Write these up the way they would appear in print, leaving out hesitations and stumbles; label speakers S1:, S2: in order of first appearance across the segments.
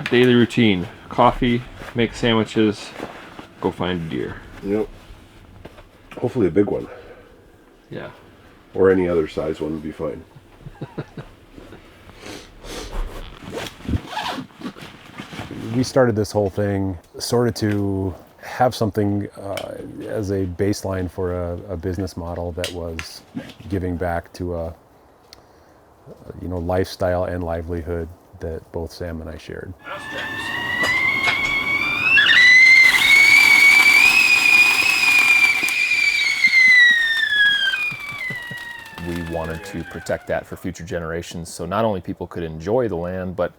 S1: daily routine: coffee, make sandwiches, go find a deer.
S2: Yep. Hopefully a big one.
S1: Yeah.
S2: Or any other size one would be fine.
S3: We started this whole thing sort of to have something as a baseline for a business model that was giving back to a lifestyle and livelihood that both Sam and I shared.
S4: We wanted to protect that for future generations, so not only people could enjoy the land, but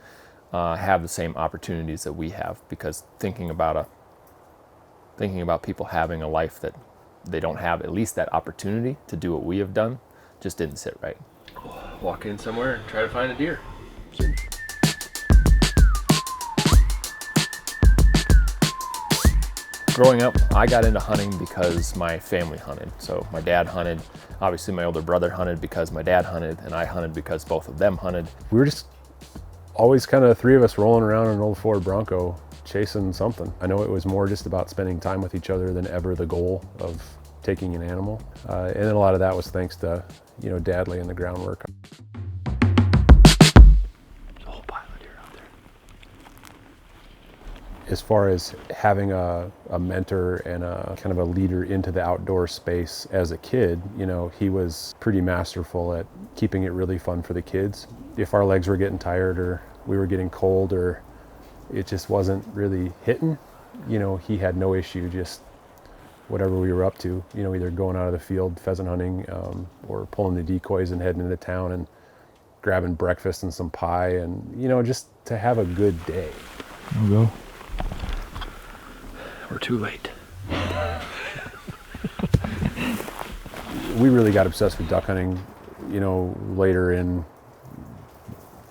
S4: have the same opportunities that we have. Because thinking about people having a life that they don't have at least that opportunity to do what we have done, just didn't sit right.
S1: Walk in somewhere and try to find a deer.
S4: Growing up, I got into hunting because my family hunted. So my dad hunted, obviously my older brother hunted because my dad hunted, and I hunted because both of them hunted.
S3: We were just always kind of three of us rolling around in an old Ford Bronco chasing something. I know it was more just about spending time with each other than ever the goal of taking an animal. And then a lot of that was thanks to, Dad laying the groundwork. As far as having a mentor and a kind of a leader into the outdoor space as a kid, he was pretty masterful at keeping it really fun for the kids. If our legs were getting tired or we were getting cold or it just wasn't really hitting, he had no issue just whatever we were up to, either going out of the field pheasant hunting or pulling the decoys and heading into town and grabbing breakfast and some pie and, just to have a good day.
S1: I'll go. We're too late.
S3: We really got obsessed with duck hunting, later in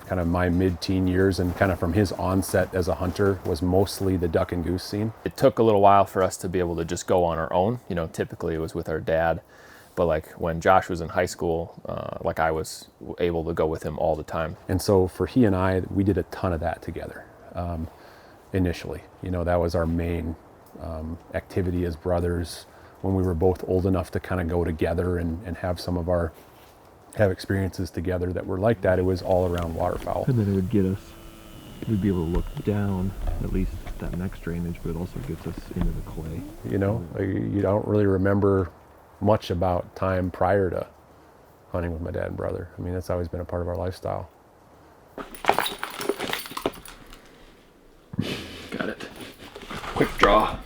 S3: kind of my mid-teen years, and kind of from his onset as a hunter was mostly the duck and goose scene.
S4: It took a little while for us to be able to just go on our own. Typically it was with our dad, but like when Josh was in high school, I was able to go with him all the time.
S3: And so for he and I, we did a ton of that together. Initially, that was our main activity as brothers when we were both old enough to kind of go together and have experiences together that were like that. It was all around waterfowl.
S1: And then it would get us, we'd be able to look down at least that next drainage, but it also gets us into the clay.
S3: You don't really remember much about time prior to hunting with my dad and brother. I mean, that's always been a part of our lifestyle.
S1: Got it. Quick draw.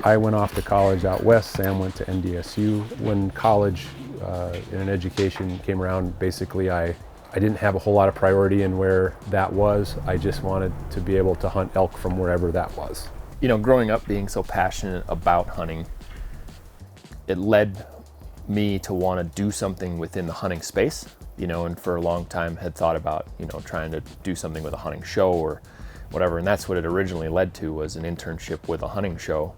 S3: I went off to college out west. Sam went to NDSU. When college and education came around, basically I didn't have a whole lot of priority in where that was. I just wanted to be able to hunt elk from wherever that was.
S4: Growing up being so passionate about hunting, it led me to want to do something within the hunting space, and for a long time had thought about, trying to do something with a hunting show or whatever, and that's what it originally led to, was an internship with a hunting show,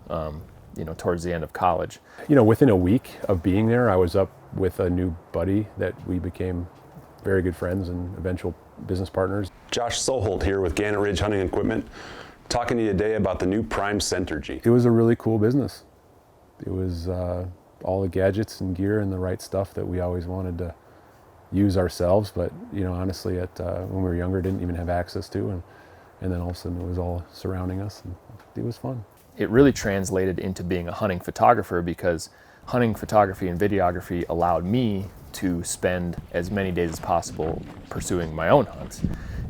S4: towards the end of college.
S3: Within a week of being there, I was up with a new buddy that we became very good friends and eventual business partners.
S5: Josh Soholt here with Gannett Ridge Hunting Equipment, talking to you today about the new Prime Centergy.
S3: It was a really cool business. It was all the gadgets and gear and the right stuff that we always wanted to use ourselves, but honestly, when we were younger, didn't even have access to, and then all of a sudden it was all surrounding us, and it was fun.
S4: It really translated into being a hunting photographer, because hunting photography and videography allowed me to spend as many days as possible pursuing my own hunts.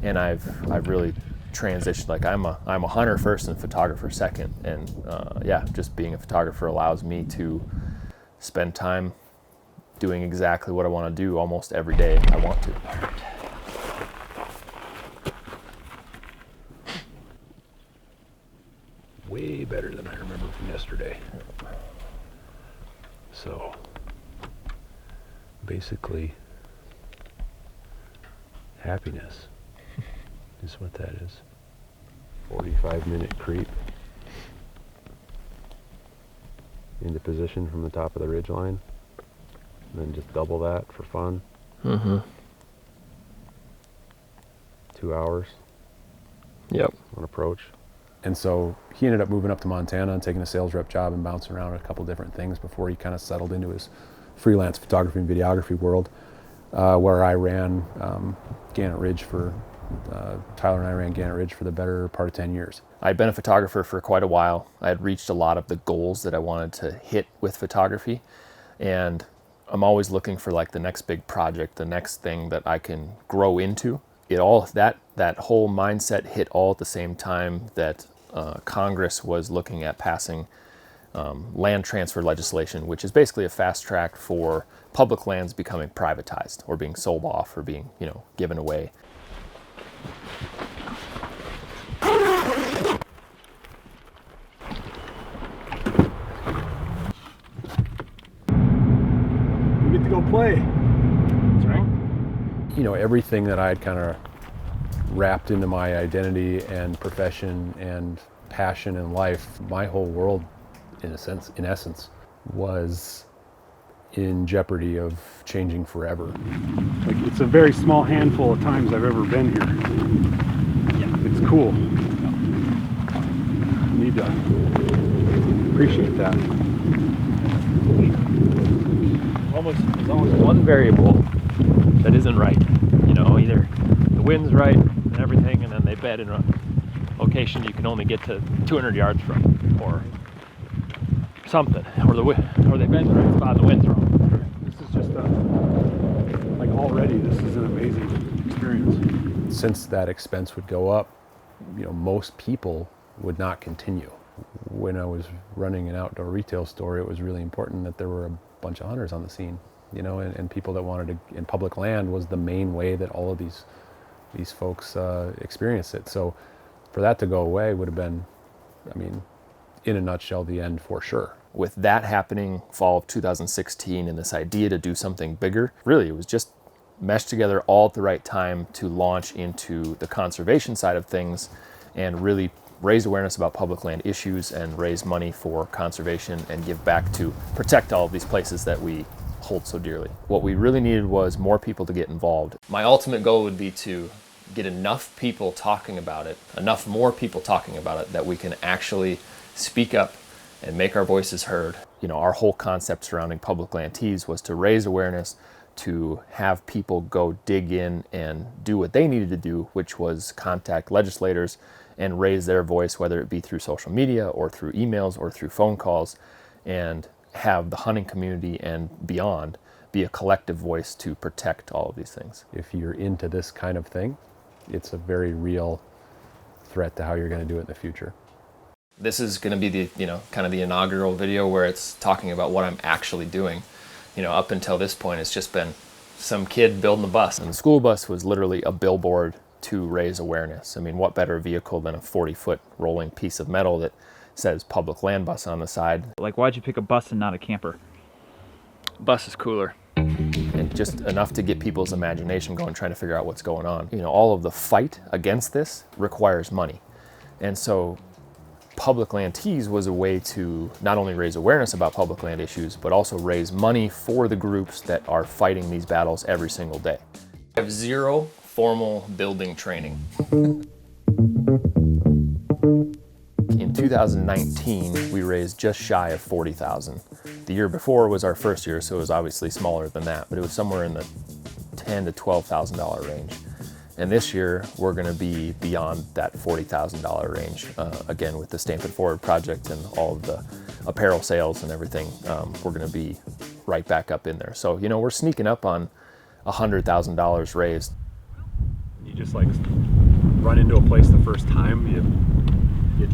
S4: And I've really transitioned, I'm a hunter first and photographer second. And just being a photographer allows me to spend time doing exactly what I want to do almost every day I want to.
S3: Way better than I remember from yesterday. So basically, happiness is what that is. 45-minute creep into position from the top of the ridge line, and then just double that for fun. 2 hours.
S4: Yep.
S3: on approach. And so he ended up moving up to Montana and taking a sales rep job and bouncing around a couple different things before he kind of settled into his freelance photography and videography world, where I ran Gannett Ridge for, Tyler and I ran Gannett Ridge for the better part of 10 years.
S4: I'd been a photographer for quite a while. I had reached a lot of the goals that I wanted to hit with photography, and I'm always looking for like the next big project, the next thing that I can grow into. It all, that whole mindset hit all at the same time that Congress was looking at passing land transfer legislation, which is basically a fast track for public lands becoming privatized or being sold off or being, given away.
S3: We get to go play. That's right. Everything that I had kind of wrapped into my identity and profession and passion in life, my whole world, in essence, was in jeopardy of changing forever.
S6: Like, it's a very small handful of times I've ever been here. Yeah. It's cool. You need to appreciate that.
S4: There's almost one variable that isn't right. Either the wind's right and everything, and then they bed in a location you can only get to 200 yards from, or something, or they bed in the right spot and the wind's wrong.
S6: This is just already this is an amazing experience.
S3: Since that expense would go up, most people would not continue. When I was running an outdoor retail store, it was really important that there were a bunch of hunters on the scene, and people that wanted to, and public land was the main way that all of these folks experienced it. So for that to go away would have been, in a nutshell, the end for sure.
S4: With that happening fall of 2016 and this idea to do something bigger, really it was just meshed together all at the right time to launch into the conservation side of things and really raise awareness about public land issues and raise money for conservation and give back to protect all of these places that we hold so dearly. What we really needed was more people to get involved. My ultimate goal would be to get enough people talking about it, enough more people talking about it, that we can actually speak up and make our voices heard. Our whole concept surrounding public land TEES was to raise awareness, to have people go dig in and do what they needed to do, which was contact legislators and raise their voice, whether it be through social media or through emails or through phone calls, and have the hunting community and beyond be a collective voice to protect all of these things.
S3: If you're into this kind of thing, it's a very real threat to how you're going to do it in the future.
S4: This is going to be the, kind of the inaugural video where it's talking about what I'm actually doing. Up until this point, it's just been some kid building a bus. And the school bus was literally a billboard to raise awareness. What better vehicle than a 40-foot rolling piece of metal that says public land bus on the side.
S7: Like, why'd you pick a bus and not a camper?
S4: Bus is cooler. And just enough to get people's imagination going, trying to figure out what's going on. All of the fight against this requires money. And so Public Land TEES was a way to not only raise awareness about public land issues, but also raise money for the groups that are fighting these battles every single day. I have zero formal building training. In 2019, we raised just shy of $40,000. The year before was our first year, so it was obviously smaller than that, but it was somewhere in the $10,000 to $12,000 range. And this year, we're going to be beyond that $40,000 range. Again, with the Stamp It Forward project and all of the apparel sales and everything, we're going to be right back up in there. So, we're sneaking up on $100,000 raised.
S6: You just run into a place the first time, you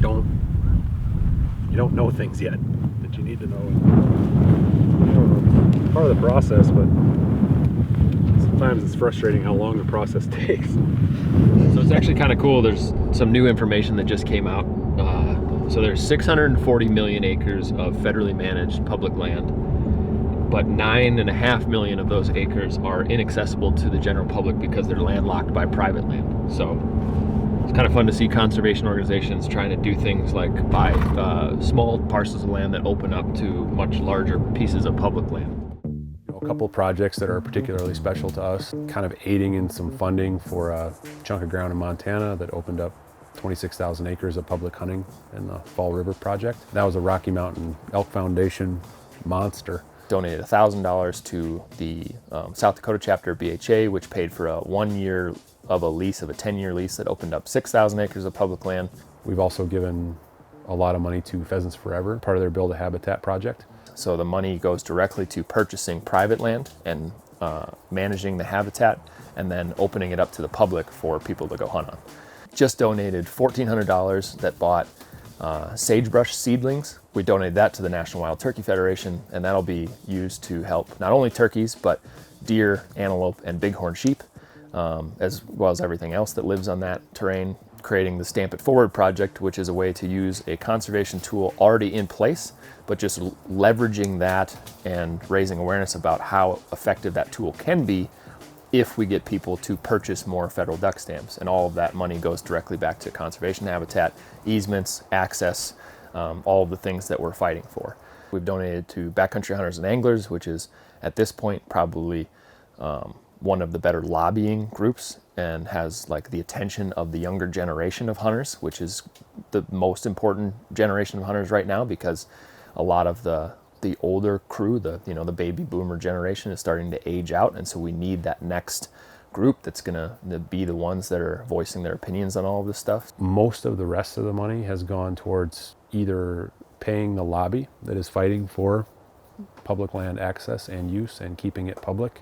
S6: don't know things yet that you need to know. It's part of the process, but sometimes it's frustrating how long the process takes.
S4: So it's actually kind of cool. There's some new information that just came out. So there's 640 million acres of federally managed public land, but 9.5 million of those acres are inaccessible to the general public because they're landlocked by private land. So it's kind of fun to see conservation organizations trying to do things like buy small parcels of land that open up to much larger pieces of public land.
S3: A couple projects that are particularly special to us, kind of aiding in some funding for a chunk of ground in Montana that opened up 26,000 acres of public hunting in the Fall River project. That was a Rocky Mountain Elk Foundation monster.
S4: Donated $1,000 to the South Dakota chapter BHA, which paid for a 1 year of a lease of a 10-year lease that opened up 6,000 acres of public land.
S3: We've also given a lot of money to Pheasants Forever, part of their Build a Habitat project.
S4: So the money goes directly to purchasing private land and managing the habitat, and then opening it up to the public for people to go hunt on. Just donated $1,400 that bought sagebrush seedlings. We donated that to the National Wild Turkey Federation, and that'll be used to help not only turkeys, but deer, antelope, and bighorn sheep, as well as everything else that lives on that terrain. Creating the Stamp It Forward project, which is a way to use a conservation tool already in place, but just leveraging that and raising awareness about how effective that tool can be if we get people to purchase more federal duck stamps. And all of that money goes directly back to conservation habitat, easements, access, all of the things that we're fighting for. We've donated to Backcountry Hunters and Anglers, which is at this point probably one of the better lobbying groups and has like the attention of the younger generation of hunters, which is the most important generation of hunters right now, because a lot of the older crew, the baby boomer generation, is starting to age out, and so we need that next group that's gonna be the ones that are voicing their opinions on all of this stuff.
S3: Most of the rest of the money has gone towards either paying the lobby that is fighting for public land access and use and keeping it public,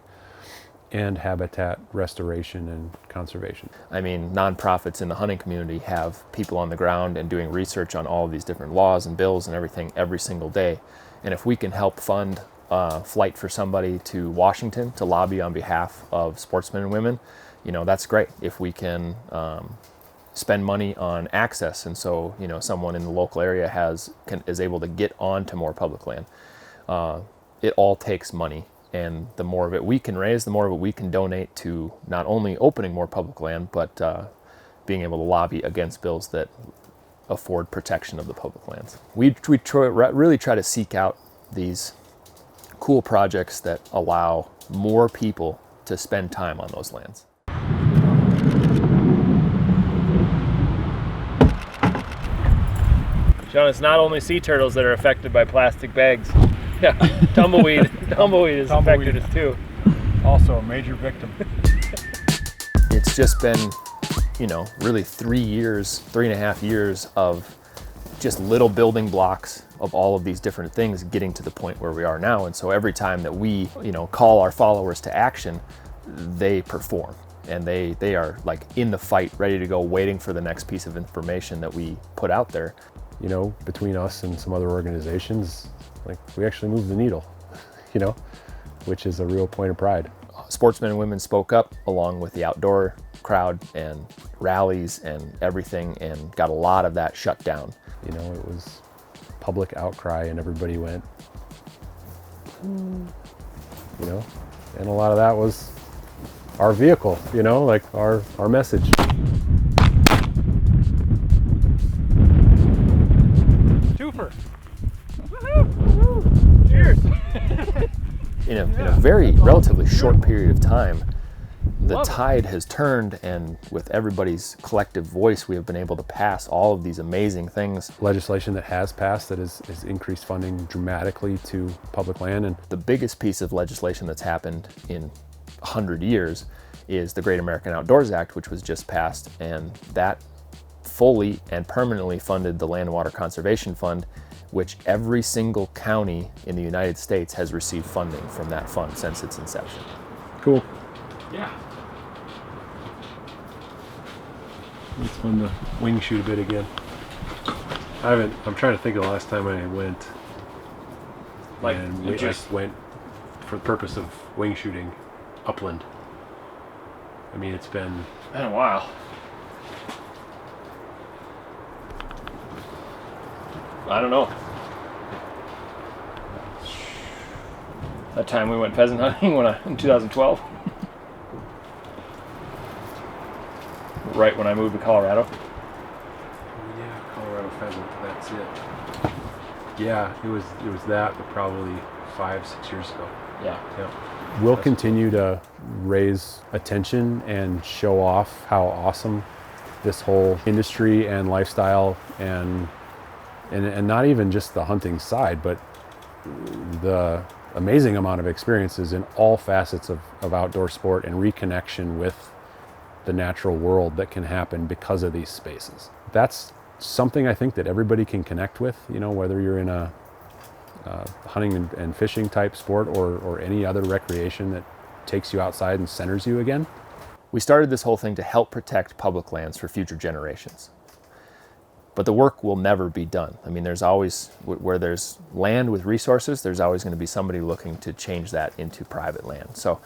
S3: and habitat restoration and conservation.
S4: I mean, nonprofits in the hunting community have people on the ground and doing research on all of these different laws and bills and everything every single day. And if we can help fund a flight for somebody to Washington to lobby on behalf of sportsmen and women, that's great. If we can spend money on access, and so someone in the local area is able to get onto more public land, it all takes money. And the more of it we can raise, the more of it we can donate to not only opening more public land, but being able to lobby against bills that afford protection of the public lands. We really try to seek out these cool projects that allow more people to spend time on those lands. Sean, it's not only sea turtles that are affected by plastic bags. Yeah, tumbleweed has affected us too.
S6: Also a major victim.
S4: It's just been, really 3.5 years of just little building blocks of all of these different things getting to the point where we are now. And so every time that we, call our followers to action, they perform. And they are like in the fight, ready to go, waiting for the next piece of information that we put out there.
S3: Between us and some other organizations, we actually moved the needle, which is a real point of pride.
S4: Sportsmen and women spoke up along with the outdoor crowd and rallies and everything, and got a lot of that shut down.
S3: It was public outcry, and everybody went, and a lot of that was our vehicle, our message.
S6: Twofer.
S4: Cheers. In a very relatively short period of time, the tide has turned, and with everybody's collective voice, we have been able to pass all of these amazing things.
S3: Legislation that has passed that has increased funding dramatically to public land. And
S4: the biggest piece of legislation that's happened in 100 years is the Great American Outdoors Act, which was just passed, and that fully and permanently funded the Land and Water Conservation Fund, which every single county in the United States has received funding from that fund since its inception.
S3: Cool.
S4: Yeah.
S3: It's fun to wing shoot a bit again. I'm trying to think of the last time I went. I just went for the purpose of wing shooting upland. I mean, it's been
S4: a while. I don't know. That time we went pheasant hunting in 2012. Right when I moved to Colorado.
S3: Yeah, Colorado pheasant, that's it. Yeah, it was that, but probably 5-6 years ago.
S4: Yeah.
S3: We'll continue to raise attention and show off how awesome this whole industry and lifestyle, and not even just the hunting side, but the amazing amount of experiences in all facets of outdoor sport and reconnection with the natural world that can happen because of these spaces. That's something I think that everybody can connect with, whether you're in a hunting and fishing type sport or any other recreation that takes you outside and centers you again.
S4: We started this whole thing to help protect public lands for future generations. But the work will never be done. I mean, there's always, where there's land with resources, there's always going to be somebody looking to change that into private land. So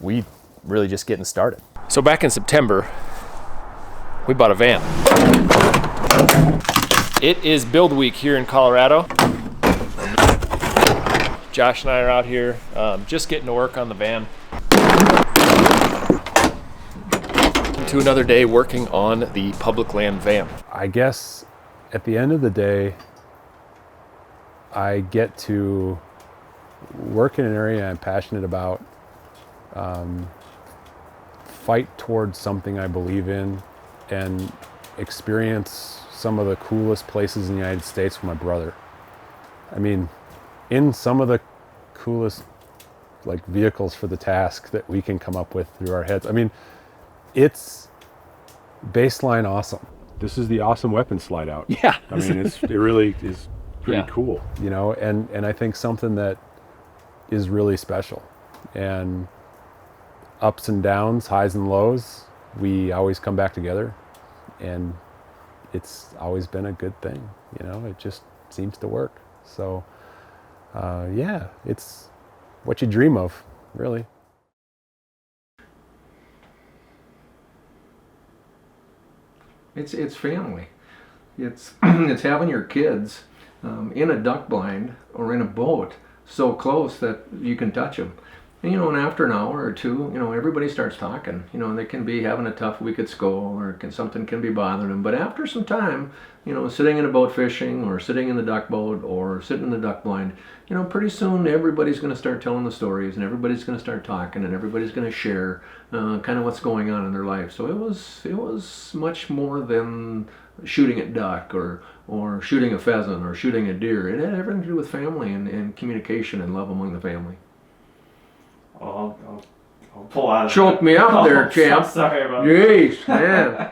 S4: we really just getting started. So back in September, we bought a van. It is build week here in Colorado. Josh and I are out here just getting to work on the van. To another day working on the public land van.
S3: I guess at the end of the day, I get to work in an area I'm passionate about, fight towards something I believe in, and experience some of the coolest places in the United States with my brother. I mean, in some of the coolest vehicles for the task that we can come up with through our heads. I mean, it's baseline awesome.
S2: This is the awesome weapon slide out.
S4: Yeah.
S2: I mean, it really is pretty
S4: Yeah.
S2: cool.
S3: And I think something that is really special. And ups and downs, highs and lows, we always come back together. And it's always been a good thing. It just seems to work. So, yeah, it's what you dream of, really.
S8: It's family. It's it's having your kids in a duck blind or in a boat so close that you can touch them. And after an hour or two, everybody starts talking. They can be having a tough week at school, or something can be bothering them. But after some time, sitting in a boat fishing, or sitting in the duck boat, or sitting in the duck blind, pretty soon everybody's going to start telling the stories, and everybody's going to start talking, and everybody's going to share kind of what's going on in their life. So it was much more than shooting at duck or shooting a pheasant or shooting a deer. It had everything to do with family and communication and love among the family.
S7: Oh, I'll pull out of
S8: Choke me up there, champ.
S7: Sorry about that.
S8: Jeez, man.